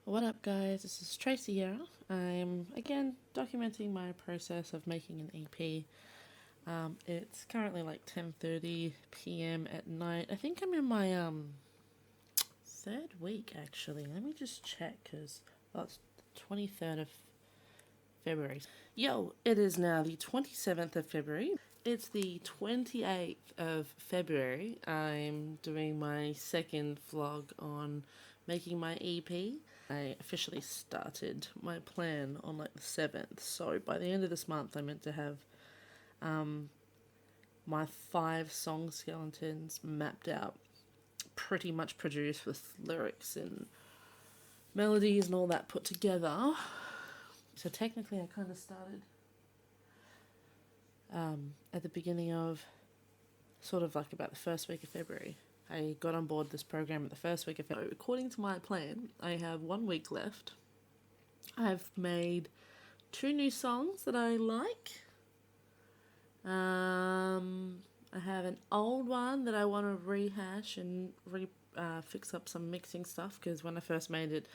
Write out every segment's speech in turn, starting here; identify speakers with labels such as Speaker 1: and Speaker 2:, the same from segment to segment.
Speaker 1: What up, guys? This is Tracy here. I'm again documenting my process of making an EP. It's currently like 10:30 p.m. at night. I think I'm in my third week actually. Let me just check because it's 23rd of February. Yo, it is now the 27th of February. It's the 28th of February. I'm doing my second vlog on making my EP. I officially started my plan on like the 7th. So by the end of this month, I meant to have my 5 song skeletons mapped out, pretty much produced with lyrics and melodies and all that put together. So technically, I kind of started at the beginning of sort of like about the first week of February. I got on board this program at the first week of February. According to my plan, I have 1 week left. I've made 2 new songs that I like. I have an old one that I want to rehash and fix up some mixing stuff because when I first made it,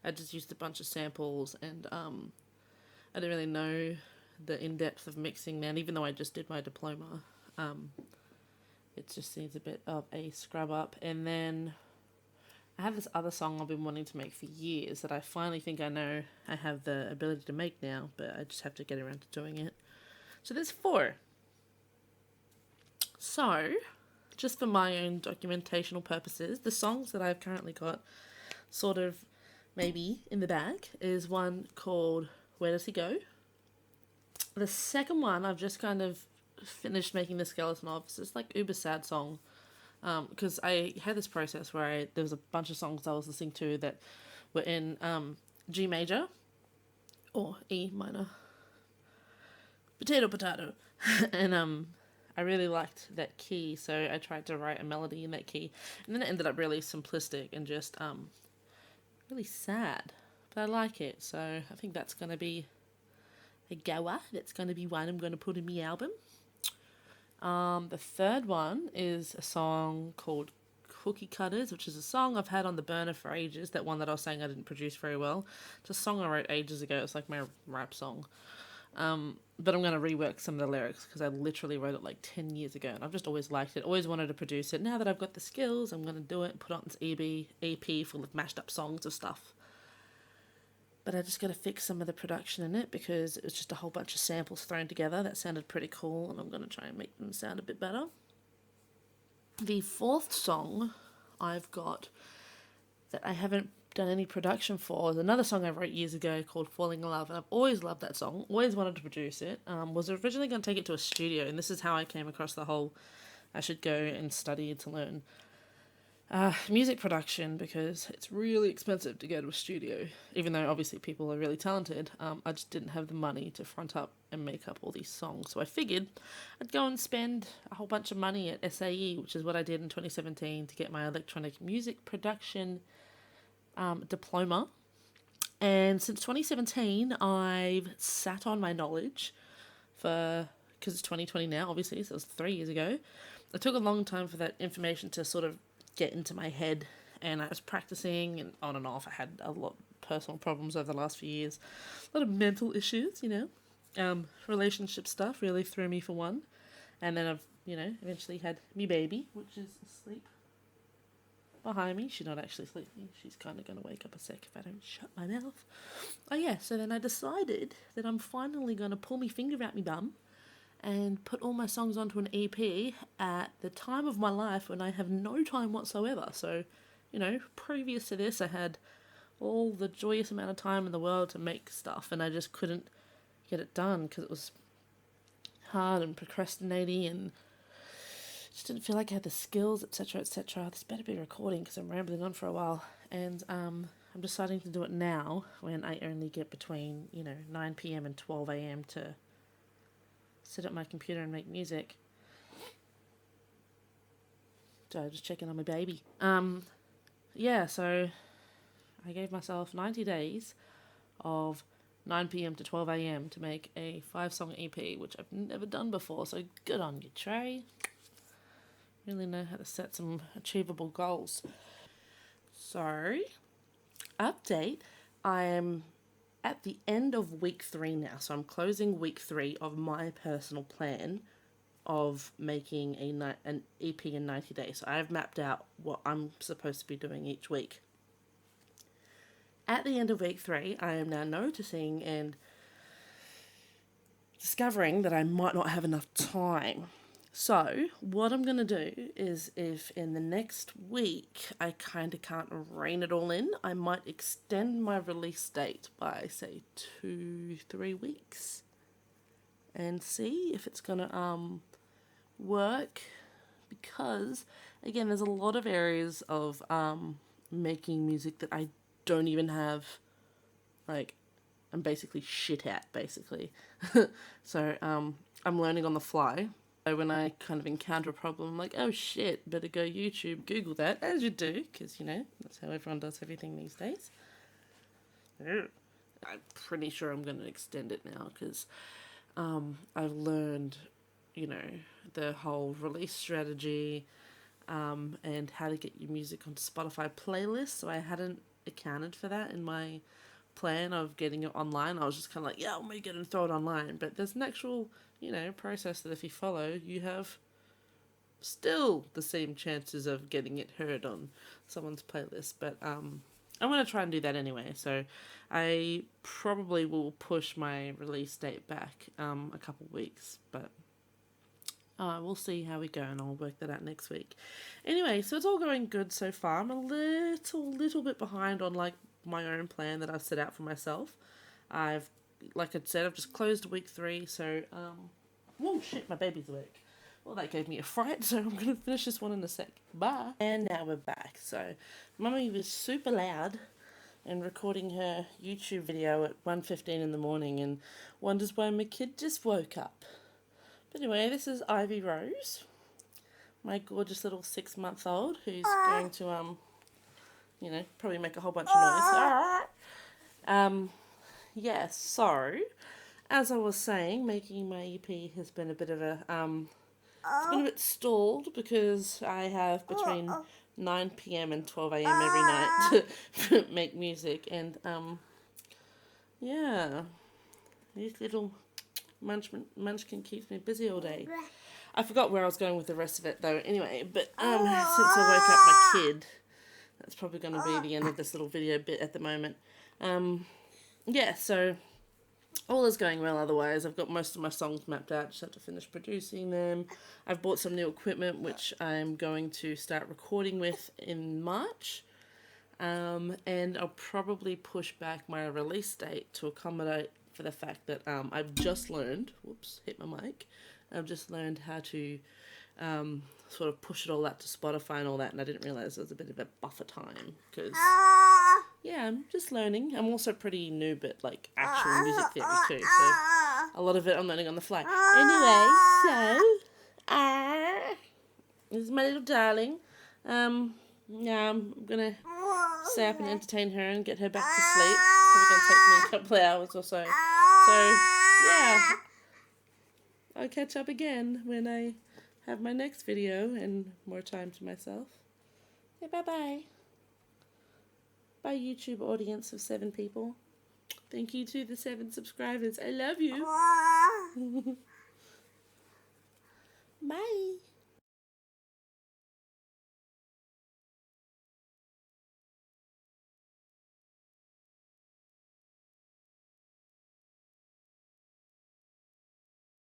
Speaker 1: I just used a bunch of samples and I didn't really know the in-depth of mixing then, even though I just did my diploma. It just needs a bit of a scrub up. And then I have this other song I've been wanting to make for years that I finally think I know I have the ability to make now, but I just have to get around to doing it. So there's 4. So, just for my own documentational purposes, the songs that I've currently got sort of maybe in the bag is one called Where Does He Go? The second one I've just kind of finished making the skeleton of. It's just like uber sad song. Because I had this process where there was a bunch of songs I was listening to that were in G major or E minor. Potato. And I really liked that key, so I tried to write a melody in that key. And then it ended up really simplistic and just really sad. But I like it, so I think that's going to be a goer. That's going to be one I'm going to put in my album. The third one is a song called Cookie Cutters, which is a song I've had on the burner for ages. That one that I was saying I didn't produce very well. It's a song I wrote ages ago. It's like my rap song. But I'm going to rework some of the lyrics because I literally wrote it like 10 years ago and I've just always liked it, always wanted to produce it. Now that I've got the skills, I'm going to do it and put on this EP full of mashed up songs of stuff. But I just got to fix some of the production in it because it was just a whole bunch of samples thrown together. That sounded pretty cool and I'm going to try and make them sound a bit better. The 4th song I've got that I haven't done any production for is another song I wrote years ago called Falling in Love, and I've always loved that song, always wanted to produce it. Was originally going to take it to a studio, and this is how I came across the whole I should go and study to learn music production because it's really expensive to go to a studio, even though obviously people are really talented. I just didn't have the money to front up and make up all these songs, so I figured I'd go and spend a whole bunch of money at SAE, which is what I did in 2017 to get my electronic music production diploma. And since 2017, I've sat on my knowledge because it's 2020 now, obviously, so it was 3 years ago. It took a long time for that information to sort of get into my head, and I was practicing and on and off. I had a lot of personal problems over the last few years, a lot of mental issues, relationship stuff really threw me for one. And then I've, eventually had me baby, which is asleep behind me. She's not actually sleeping. She's kind of going to wake up a sec if I don't shut my mouth. Oh yeah, so then I decided that I'm finally going to pull my finger out my bum and put all my songs onto an EP at the time of my life when I have no time whatsoever. So, previous to this, I had all the joyous amount of time in the world to make stuff, and I just couldn't get it done because it was hard and procrastinating and just didn't feel like I had the skills, etc., etc. This better be recording because I'm rambling on for a while. And I'm deciding to do it now when I only get between, 9 p.m. and 12 a.m. to sit at my computer and make music. So just checking on my baby. So I gave myself 90 days of 9 p.m. to 12 a.m. to make a 5-song EP, which I've never done before. So good on you, Trey. Really know how to set some achievable goals. So, update. I am at the end of week 3 now. So I'm closing week 3 of my personal plan of making an EP in 90 days. So I've mapped out what I'm supposed to be doing each week. At the end of week 3, I am now noticing and discovering that I might not have enough time. So what I'm going to do is, if in the next week I kind of can't rein it all in, I might extend my release date by, say, 2-3 weeks and see if it's going to work, because again, there's a lot of areas of making music that I don't even have, like, I'm basically shit at, basically. So I'm learning on the fly. So when I kind of encounter a problem, I'm like, oh shit, better go YouTube, Google that, as you do, because, you know, that's how everyone does everything these days. I'm pretty sure I'm going to extend it now, because I've learned, you know, the whole release strategy and how to get your music onto Spotify playlists. So I hadn't accounted for that in my plan of getting it online. I was just kind of like, yeah, I'll make it and throw it online. But there's an actual, you know, process that if you follow, you have still the same chances of getting it heard on someone's playlist. But I'm going to try and do that anyway. So I probably will push my release date back a couple weeks. But we'll see how we go, and I'll work that out next week. Anyway, so it's all going good so far. I'm a little bit behind on, like, my own plan that I've set out for myself. Like I said, I've just closed week 3, so, whoa, shit, my baby's awake. Well, that gave me a fright, so I'm going to finish this one in a sec. Bye. And now we're back. So, Mummy was super loud and recording her YouTube video at 1:15 in the morning and wonders why my kid just woke up. But anyway, this is Ivy Rose, my gorgeous little 6-month-old, who's going to, you know, probably make a whole bunch of noise. Yeah, so, as I was saying, making my EP has been a bit of a, it's been a bit stalled, because I have between 9 p.m. and 12 a.m. every night to make music, and, yeah, these little Munchkin keeps me busy all day. I forgot where I was going with the rest of it, though. Anyway, but since I woke up my kid, that's probably going to be the end of this little video bit at the moment. Yeah, so all is going well otherwise. I've got most of my songs mapped out, just have to finish producing them. I've bought some new equipment, which I'm going to start recording with in March. And I'll probably push back my release date to accommodate for the fact that I've just learned, whoops, hit my mic, I've just learned how to sort of push it all out to Spotify and all that, and I didn't realise there was a bit of a buffer time, because, yeah, I'm just learning. I'm also pretty new at, like, actual music theory too, so a lot of it I'm learning on the fly. Anyway, so, this is my little darling. Yeah, I'm gonna stay up and entertain her and get her back to sleep. It's probably gonna take me a couple of hours or so. So, yeah, I'll catch up again when I have my next video and more time to myself. Okay, bye-bye. Bye, YouTube audience of 7 people. Thank you to the 7 subscribers. I love you. Bye.